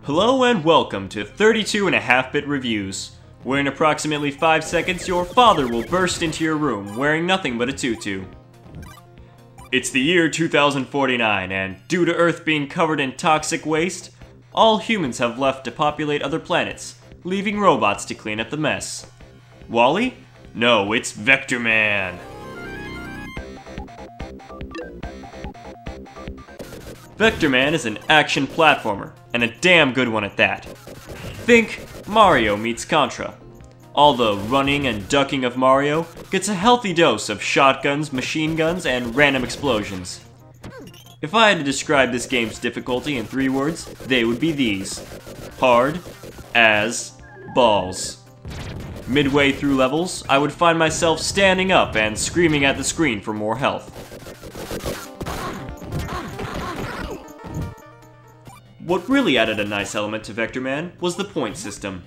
Hello and welcome to 32.5-bit Reviews, where in approximately 5 seconds your father will burst into your room wearing nothing but a tutu. It's the year 2049, and due to Earth being covered in toxic waste, all humans have left to populate other planets, leaving robots to clean up the mess. Wall-E? No, it's Vectorman! Vectorman is an action platformer, and a damn good one at that. Think Mario meets Contra. All the running and ducking of Mario gets a healthy dose of shotguns, machine guns, and random explosions. If I had to describe this game's difficulty in 3 words, they would be these: hard as balls. Midway through levels, I would find myself standing up and screaming at the screen for more health. What really added a nice element to Vectorman was the point system.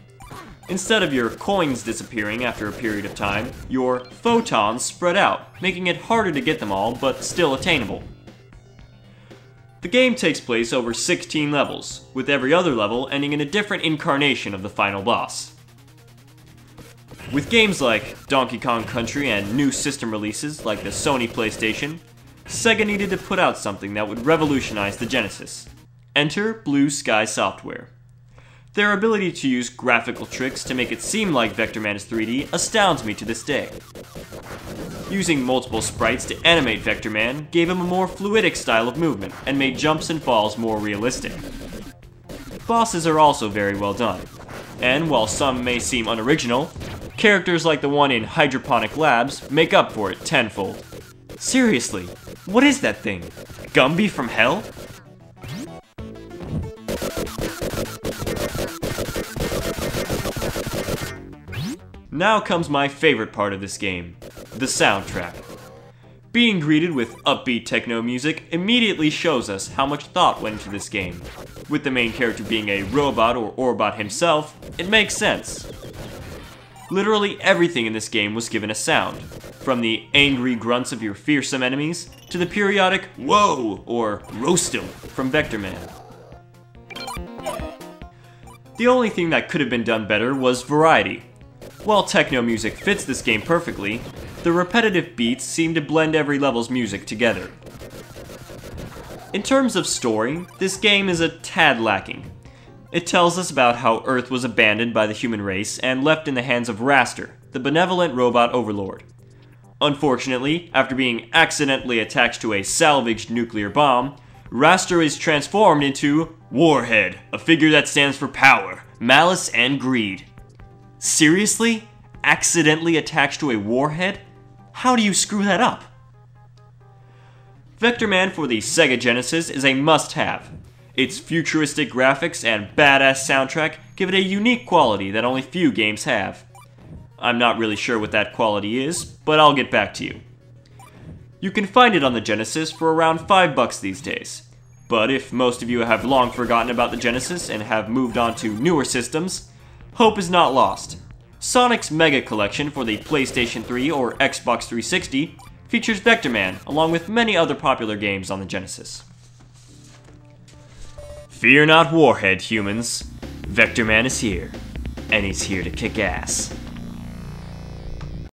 Instead of your coins disappearing after a period of time, your photons spread out, making it harder to get them all, but still attainable. The game takes place over 16 levels, with every other level ending in a different incarnation of the final boss. With games like Donkey Kong Country and new system releases like the Sony PlayStation, Sega needed to put out something that would revolutionize the Genesis. Enter Blue Sky Software. Their ability to use graphical tricks to make it seem like Vectorman is 3D astounds me to this day. Using multiple sprites to animate Vectorman gave him a more fluidic style of movement and made jumps and falls more realistic. Bosses are also very well done, and while some may seem unoriginal, characters like the one in Hydroponic Labs make up for it tenfold. Seriously, what is that thing? Gumby from hell? Now comes my favorite part of this game, the soundtrack. Being greeted with upbeat techno music immediately shows us how much thought went into this game. With the main character being a robot or Orbot himself, it makes sense. Literally everything in this game was given a sound, from the angry grunts of your fearsome enemies to the periodic "whoa" or "roast 'em" from Vectorman. The only thing that could have been done better was variety. While techno music fits this game perfectly, the repetitive beats seem to blend every level's music together. In terms of story, this game is a tad lacking. It tells us about how Earth was abandoned by the human race and left in the hands of Raster, the benevolent robot overlord. Unfortunately, after being accidentally attached to a salvaged nuclear bomb, Raster is transformed into Warhead, a figure that stands for power, malice, and greed. Seriously? Accidentally attached to a warhead? How do you screw that up? Vectorman for the Sega Genesis is a must-have. Its futuristic graphics and badass soundtrack give it a unique quality that only few games have. I'm not really sure what that quality is, but I'll get back to you. You can find it on the Genesis for around $5 these days. But if most of you have long forgotten about the Genesis and have moved on to newer systems, hope is not lost. Sonic's Mega Collection for the PlayStation 3 or Xbox 360 features Vectorman along with many other popular games on the Genesis. Fear not Warhead, humans. Vectorman is here, and he's here to kick ass.